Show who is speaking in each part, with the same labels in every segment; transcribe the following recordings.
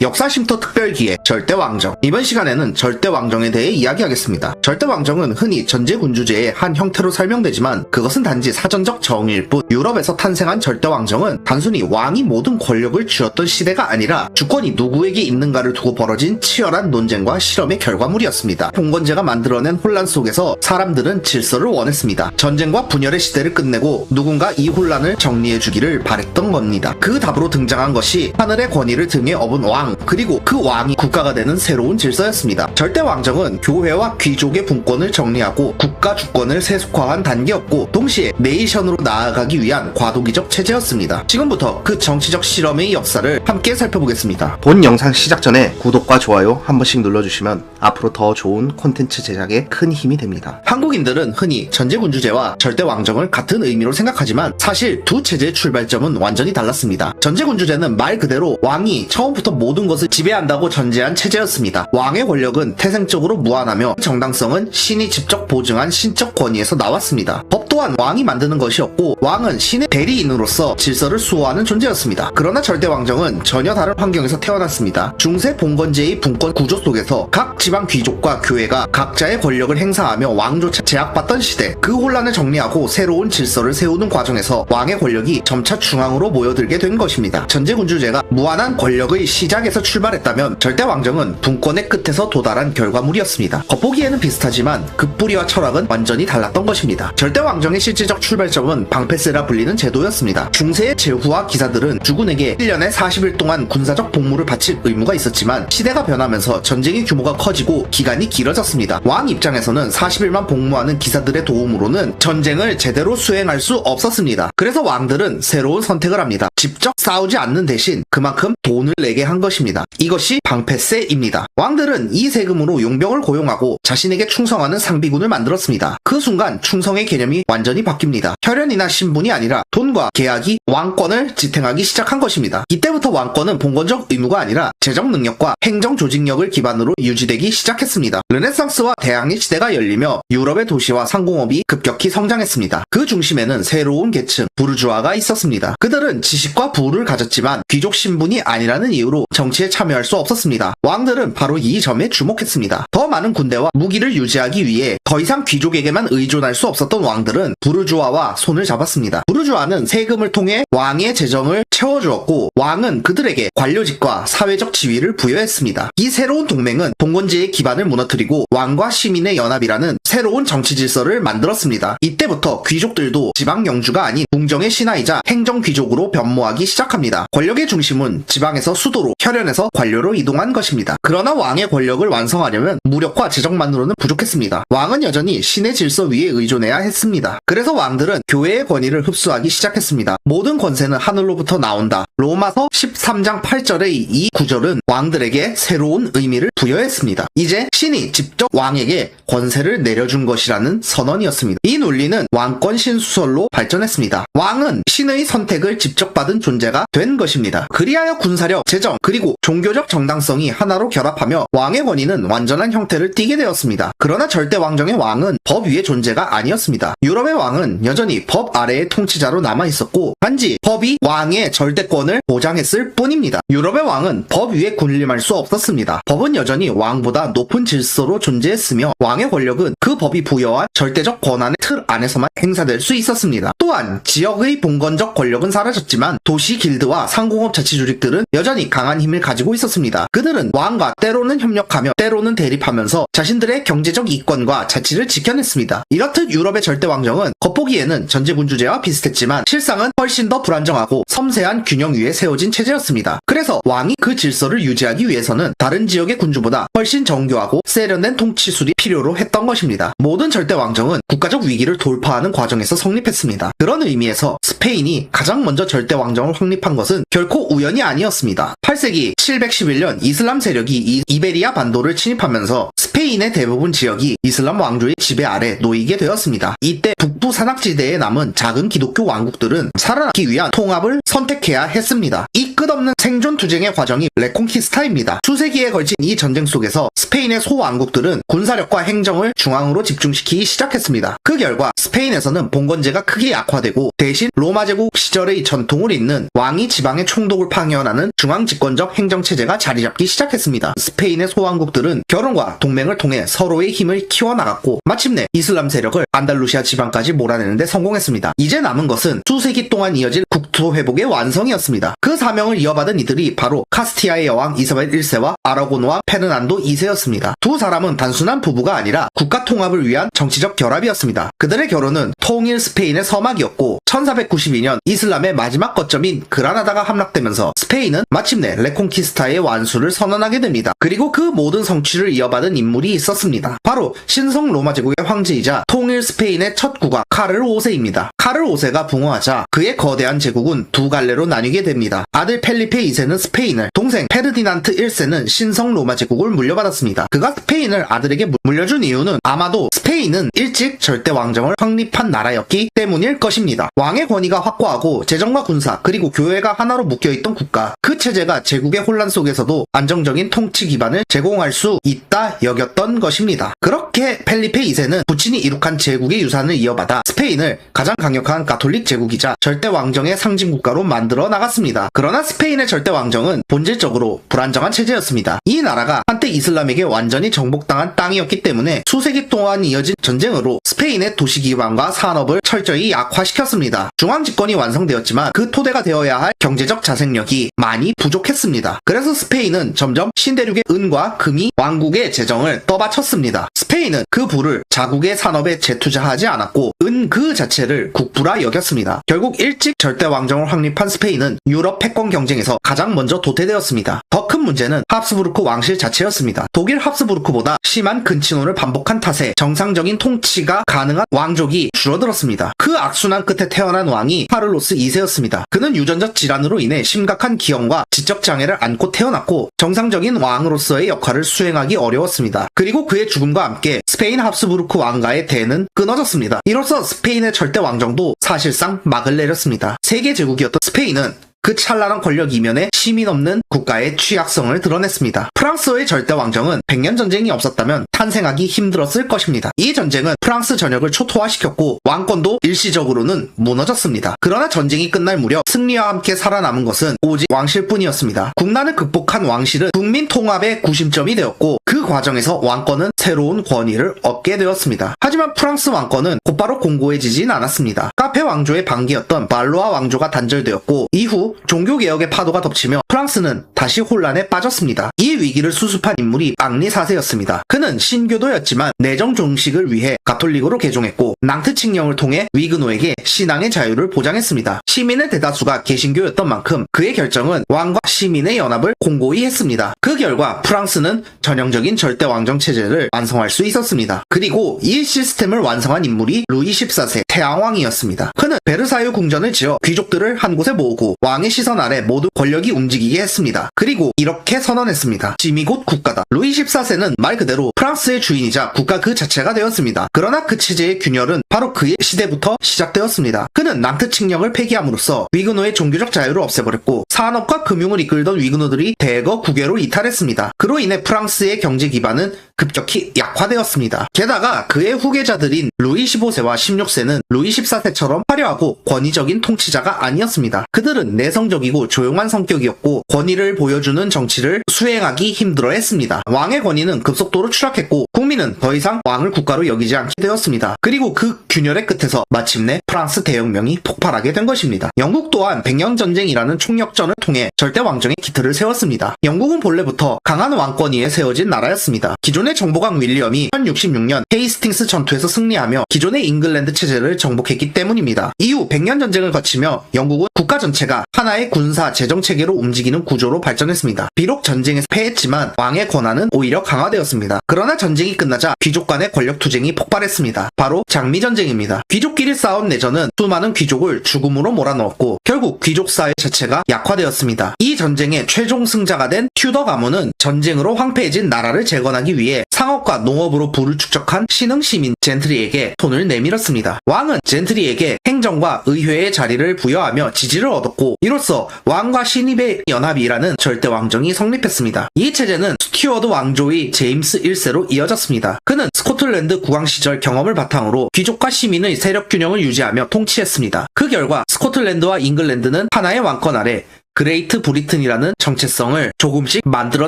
Speaker 1: 역사쉼터 특별기획 절대왕정. 이번 시간에는 절대왕정에 대해 이야기하겠습니다. 절대왕정은 흔히 전제군주제의 한 형태로 설명되지만 그것은 단지 사전적 정의일 뿐, 유럽에서 탄생한 절대왕정은 단순히 왕이 모든 권력을 쥐었던 시대가 아니라 주권이 누구에게 있는가를 두고 벌어진 치열한 논쟁과 실험의 결과물이었습니다. 봉건제가 만들어낸 혼란 속에서 사람들은 질서를 원했습니다. 전쟁과 분열의 시대를 끝내고 누군가 이 혼란을 정리해주기를 바랬던 겁니다. 그 답으로 등장한 것이 하늘의 권위를 등에 업은 왕, 그리고 그 왕이 국가가 되는 새로운 질서였습니다. 절대왕정은 교회와 귀족의 분권을 정리하고 국가 주권을 세속화한 단계였고, 동시에 네이션으로 나아가기 위한 과도기적 체제였습니다. 지금부터 그 정치적 실험의 역사를 함께 살펴보겠습니다.
Speaker 2: 본 영상 시작 전에 구독과 좋아요 한 번씩 눌러주시면 앞으로 더 좋은 콘텐츠 제작에 큰 힘이 됩니다.
Speaker 1: 한국인들은 흔히 전제군주제와 절대왕정을 같은 의미로 생각하지만 사실 두 체제의 출발점은 완전히 달랐습니다. 전제군주제는 말 그대로 왕이 처음부터 모든 것을 지배한다고 전제한 체제였습니다. 왕의 권력은 태생적으로 무한하며 정당성은 신이 직접 보증한 신적 권위에서 나왔습니다. 법 또한 왕이 만드는 것이었고, 왕은 신의 대리인으로서 질서를 수호하는 존재였습니다. 그러나 절대왕정은 전혀 다른 환경에서 태어났습니다. 중세 봉건제의 분권 구조 속에서 각 지방 귀족과 교회가 각자의 권력을 행사하며 왕조차 제약받던 시대, 그 혼란을 정리하고 새로운 질서를 세우는 과정에서 왕의 권력이 점차 중앙으로 모여들게 된 것입니다. 전제군주제가 무한한 권력의 시작에서 출발했다면 절대왕정은 분권의 끝에서 도달한 결과물이었습니다. 겉보기에는 비슷하지만 그 뿌리와 철학은 완전히 달랐던 것입니다. 절대왕정의 실질적 출발점은 방패세라 불리는 제도였습니다. 중세의 제후와 기사들은 주군에게 1년에 40일 동안 군사적 복무를 바칠 의무가 있었지만, 시대가 변하면서 전쟁의 규모가 커지고 기간이 길어졌습니다. 왕 입장에서는 40일만 복무하는 기사들의 도움으로는 전쟁을 제대로 수행할 수 없었습니다. 그래서 왕들은 새로운 선택을 합니다. 직접 싸우지 않는 대신 그만큼 돈을 내게 한 것입니다. 이것이 방패세입니다. 왕들은 이 세금으로 용병을 고용하고 자신에게 충성하는 상비군을 만들었습니다. 그 순간 충성의 개념이 완전히 바뀝니다. 혈연이나 신분이 아니라 돈과 계약이 왕권을 지탱하기 시작한 것입니다. 이때부터 왕권은 봉건적 의무가 아니라 재정 능력과 행정 조직력을 기반으로 유지되기 시작했습니다. 르네상스와 대항해 시대가 열리며 유럽의 도시와 상공업이 급격히 성장했습니다. 그 중심에는 새로운 계층, 부르주아가 있었습니다. 그들은 지식과 부를 가졌지만 귀족 신분이 아니라는 이유로 정치에 참여할 수 없었습니다. 왕들은 바로 이 점에 주목했습니다. 더 많은 군대와 무기를 유지하기 위해 더 이상 귀족에게만 의존할 수 없었던 왕들은 부르주아와 손을 잡았습니다. 부르주아는 세금을 통해 왕의 재정을 채워주었고, 왕은 그들에게 관료직과 사회적 지위를 부여했습니다. 이 새로운 동맹은 봉건제의 기반을 무너뜨리고 왕과 시민의 연합이라는 새로운 정치 질서를 만들었습니다. 이때부터 귀족들도 지방 영주가 아닌 궁정의 신하이자 행정 귀족으로 변모하기 시작합니다. 권력의 중심은 지방에서 수도로, 혈연에서 관료로 이동한 것입니다. 그러나 왕의 권력을 완성하려면 무력과 재정만으로는 부족했습니다. 왕은 여전히 신의 질서 위에 의존해야 했습니다. 그래서 왕들은 교회의 권위를 흡수하기 시작했습니다. 모든 권세는 하늘로부터 나온다. 로마서 13장 8절의 이 구절은 왕들에게 새로운 의미를 부여했습니다. 이제 신이 직접 왕에게 권세를 내려준 것이라는 선언이었습니다. 이 논리는 왕권 신수설로 발전했습니다. 왕은 신의 선택을 직접 받은 존재가 된 것입니다. 그리하여 군사력, 재정, 그리고 종교적 정당성이 하나로 결합하며 왕의 권위는 완전한 형태를 띠게 되었습니다. 그러나 절대왕정의 왕은 법 위의 존재가 아니었습니다. 유럽의 왕은 여전히 법 아래의 통치자로 남아있었고, 단지 법이 왕의 절대권을 보장했을 뿐입니다. 유럽의 왕은 법 위에 군림할 수 없었습니다. 법은 여전히 왕보다 높은 질서로 존재했으며, 왕의 권력은 그 법이 부여한 절대적 권한의 틀 안에서만 행사될 수 있었습니다. 또한 지역의 봉건적 권력은 사라졌지만 도시 길드와 상공업 자치 조직들은 여전히 강한 힘을 가지고 있었습니다. 그들은 왕과 때로는 협력하며 때로는 대립하면서 자신들의 경제적 이권과 자치를 지켜냈습니다. 이렇듯 유럽의 절대왕정은 겉보기에는 전제군주제와 비슷했지만 실상은 훨씬 더 불안정하고 섬세한 균형 위에 세워진 체제였습니다. 그래서 왕이 그 질서를 유지하기 위해서는 다른 지역의 군주보다 훨씬 정교하고 세련된 통치술이 필요로 했던 것입니다. 모든 절대왕정은 국가적 위기를 돌파하는 과정에서 성립했습니다. 그런 의미에서 스페인이 가장 먼저 절대왕정을 확립한 것은 결코 우연이 아니었습니다. 8세기 711년 이슬람 세력이 이베리아 반도를 침입하면서 스페인의 대부분 지역이 이슬람 왕조의 지배 아래 놓이게 되었습니다. 이때 북부 산악지대에 남은 작은 기독교 왕국들은 살아남기 위한 통합을 선택해야 했습니다. 이 끝없는 생존 투쟁의 과정이 레콩키스타입니다. 수세기에 걸친 이 전쟁 속에서 스페인의 소왕국들은 군사력과 행정을 중앙으로 집중시키기 시작했습니다. 그 결과 스페인에서는 봉건제가 크게 약화되고 대신 로마 제국 시절의 전통을 잇는 왕이 지방의 총독을 파견하는 중앙집권적 행정체제가 자리잡기 시작했습니다. 스페인의 소왕국들은 결혼과 동맹을 통해 서로의 힘을 키워나갔고 마침내 이슬람 세력을 안달루시아 지방까지 몰아내는데 성공했습니다. 이제 남은 것은 수세기 동안 이어질 국토 회복의 완성이었습니다. 그 사명을 이어받은 이들이 바로 카스티아의 여왕 이사벨 1세와 아라고노와 페르난도 2세였습니다. 두 사람은 단순한 부부가 아니라 국가 통합을 위한 정치적 결합이었습니다. 그들의 결혼은 통일 스페인의 서막이었고 1492년 이슬람의 마지막 거점인 그라나다가 함락되면서 스페인은 마침내 레콩키스타의 완수를 선언하게 됩니다. 그리고 그 모든 성취를 이어받은 인물이 있었습니다. 바로 신성 로마 제국의 황제이자 통일 스페인의 첫 국왕 카를 5세입니다. 카를 5세가 붕어하자 그의 거대한 제국은 두 갈래로 나뉘게 됩니다. 아들 펠리페 2세는 스페인을, 동생 페르디난트 1세는 신성 로마 제국을 물려받았습니다. 그가 스페인을 아들에게 물려준 이유는 아마도 스페인은 일찍 절대 왕정을 확립한 나라였기 때문일 것입니다. 왕의 권위가 확고하고 재정과 군사 그리고 교회가 하나로 묶여있던 국가, 그 체제가 제국의 혼란 속에서도 안정적인 통치 기반을 제공할 수 있다 여겼던 것입니다. 그렇게 펠리페 2세는 부친이 이룩한 제국의 유산을 이어받아 스페인을 가장 강력한 가톨릭 제국이자 절대 왕정의 상징 국가로 만들어 나갔습니다. 그러나 스페인의 절대 왕정은 본질적으로 불안정한 체제였습니다. 이 나라가 한때 이슬람에게 완전히 정복당한 땅이었기 때문에 수세기 동안 이어진 전쟁으로 스페인의 도시 기반과 산업을 철저히 약화시켰습니다. 중앙 집권이 완성되었지만 그 토대가 되어야 할 경제적 자생력이 많이 부족했습니다. 그래서 스페인은 점점 신대륙의 은과 금이 왕국의 재정을 떠받쳤습니다. 스페인은 그 부를 자국의 산업에 재투자하지 않았고 은 그 자체를 국부라 여겼습니다. 결국 일찍 절대 왕정을 확립한 스페인은 유럽 패권 경쟁에서 가장 먼저 도태되었습니다. 더 큰 문제는 합스부르크 왕실 자체였습니다. 독일 합스부르크보다 심한 근친혼을 반복한 탓에 정상적인 통치가 가능한 왕족이 줄어들었습니다. 그 악순환 끝에 태어난 왕이 카를로스 2세였습니다. 그는 유전자 질환으로 인해 심각한 기형과 지적 장애를 안고 태어났고 정상적인 왕으로서의 역할을 수행하기 어려웠습니다. 그리고 그의 죽음과 함께 스페인 합스부르크 왕가의 대는 끊어졌습니다. 이로써 스페인의 절대 왕정도 사실상 막을 내렸습니다. 세계 제국이었던 스페인은 그 찬란한 권력 이면에 시민 없는 국가의 취약성을 드러냈습니다. 프랑스의 절대 왕정은 100년 전쟁이 없었다면 탄생하기 힘들었을 것입니다. 이 전쟁은 프랑스 전역을 초토화시켰고 왕권도 일시적으로는 무너졌습니다. 그러나 전쟁이 끝날 무렵 승리와 함께 살아남은 것은 오직 왕실뿐이었습니다. 국난을 극복한 왕실은 국민 통합의 구심점이 되었고 그 과정에서 왕권은 새로운 권위를 얻게 되었습니다. 하지만 프랑스 왕권은 곧바로 공고해지진 않았습니다. 카페 왕조의 반기였던 발로아 왕조가 단절되었고 이후 종교개혁의 파도가 덮치며 프랑스는 다시 혼란에 빠졌습니다. 이 위기를 수습한 인물이 앙리 4세였습니다. 그는 신교도였지만 내정 종식을 위해 가톨릭으로 개종했고 낭트 칙령을 통해 위그노에게 신앙의 자유를 보장했습니다. 시민의 대다수가 개신교였던 만큼 그의 결정은 왕과 시민의 연합을 공고히 했습니다. 그 결과 프랑스는 전형적인 절대 왕정 체제를 완성할 수 있었습니다. 그리고 이 시스템을 완성한 인물이 루이 14세 태양왕이었습니다. 그는 베르사유 궁전을 지어 귀족들을 한 곳에 모으고 왕의 시선 아래 모든 권력이 움직이게 했습니다. 그리고 이렇게 선언했습니다. 짐이 곧 국가다. 루이 14세는 말 그대로 프랑스의 주인이자 국가 그 자체가 되었습니다. 그러나 그 체제의 균열은 바로 그의 시대부터 시작되었습니다. 그는 낭트 칙령을 폐기함으로써 위그노의 종교적 자유를 없애버렸고 산업과 금융을 이끌던 위그노들이 대거 국외로 이탈했습니다. 그로 인해 프랑스의 경제 기반은 급격히 약화되었습니다. 게다가 그의 후계자들인 루이 15세와 16세는 루이 14세처럼 화려하고 권위적인 통치자가 아니었습니다. 그들은 내성적이고 조용한 성격이었고 권위를 보여주는 정치를 수행하기 힘들어했습니다. 왕의 권위는 급속도로 추락했고 국민은 더 이상 왕을 국가로 여기지 않게 되었습니다. 그리고 그 균열의 끝에서 마침내 프랑스 대혁명이 폭발하게 된 것입니다. 영국 또한 백년전쟁이라는 총력전을 통해 절대 왕정의 기틀을 세웠습니다. 영국은 본래부터 강한 왕권 위에 세워진 나라였습니다. 기존의 정보강 윌리엄이 1066년 헤이스팅스 전투에서 승리하며 기존의 잉글랜드 체제를 정복했기 때문입니다. 이후 백년전쟁을 거치며 영국은 국가 전체가 하나의 군사 재정 체계로 움직이는 구조로 발전했습니다. 비록 전쟁에서 패했지만 왕의 권한은 오히려 강화되었습니다. 그러나 전쟁이 끝나자 귀족 간의 권력 투쟁이 폭발했습니다. 바로 장미전쟁입니다. 귀족끼리 싸운 내전은 수많은 귀족을 죽음으로 몰아넣었고 결국 귀족 사회 자체가 약화되었습니다. 이 전쟁의 최종 승자가 된 튜더 가문은 전쟁으로 황폐해진 나라를 재건하기 위해 동시에 상업과 농업으로 부를 축적한 신흥 시민 젠트리에게 손을 내밀었습니다. 왕은 젠트리에게 행정과 의회의 자리를 부여하며 지지를 얻었고, 이로써 왕과 신입의 연합이라는 절대 왕정이 성립했습니다. 이 체제는 스튜어드 왕조의 제임스 1세로 이어졌습니다. 그는 스코틀랜드 국왕 시절 경험을 바탕으로 귀족과 시민의 세력 균형을 유지하며 통치했습니다. 그 결과 스코틀랜드와 잉글랜드는 하나의 왕권 아래 그레이트 브리튼이라는 정체성을 조금씩 만들어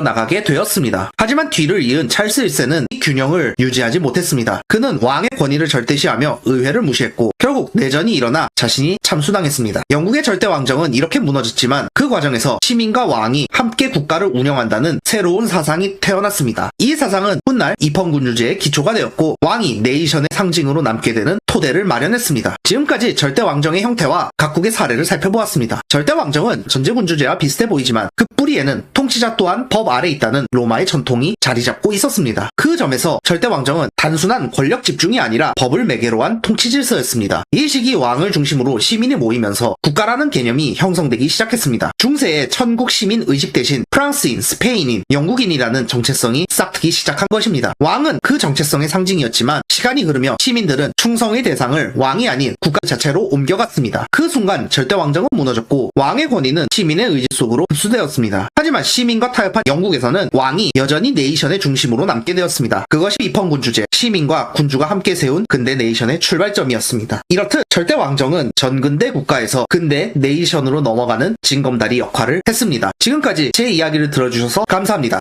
Speaker 1: 나가게 되었습니다. 하지만 뒤를 이은 찰스 1세는 이 균형을 유지하지 못했습니다. 그는 왕의 권위를 절대시하며 의회를 무시했고, 결국 내전이 일어나 자신이 참수당했습니다. 영국의 절대 왕정은 이렇게 무너졌지만 그 과정에서 시민과 왕이 함께 국가를 운영한다는 새로운 사상이 태어났습니다. 이 사상은 훗날 입헌군주제의 기초가 되었고, 왕이 네이션의 상징으로 남게 되는 토대를 마련했습니다. 지금까지 절대 왕정의 형태와 각국의 사례를 살펴보았습니다. 절대 왕정은 전제군주제와 비슷해 보이지만 그 뿌리에는 통치자 또한 법 아래 있다는 로마의 전통이 자리 잡고 있었습니다. 그 점에서 절대 왕정은 단순한 권력 집중이 아니라 법을 매개로 한 통치 질서였습니다. 이 시기 왕을 중심으로 시민이 모이면서 국가라는 개념이 형성되기 시작했습니다. 중세의 천국 시민 의식 대신 프랑스인, 스페인인, 영국인이라는 정체성이 싹트기 시작한 것입니다. 왕은 그 정체성의 상징이었지만 시간이 흐르며 시민들은 충성의 대상을 왕이 아닌 국가 자체로 옮겨갔습니다. 그 순간 절대 왕정은 무너졌고 왕의 권위는 시민의 의지 속으로 흡수되었습니다. 하지만 시민과 타협한 영국에서는 왕이 여전히 네이션의 중심으로 남게 되었습니다. 그것이 입헌군주제, 시민과 군주가 함께 세운 근대 네이션의 출발점이었습니다. 이렇듯 절대 왕정은 전근대 국가에서 근대 네이션으로 넘어가는 징검다리 역할을 했습니다. 지금까지 제 이야기를 들어주셔서 감사합니다.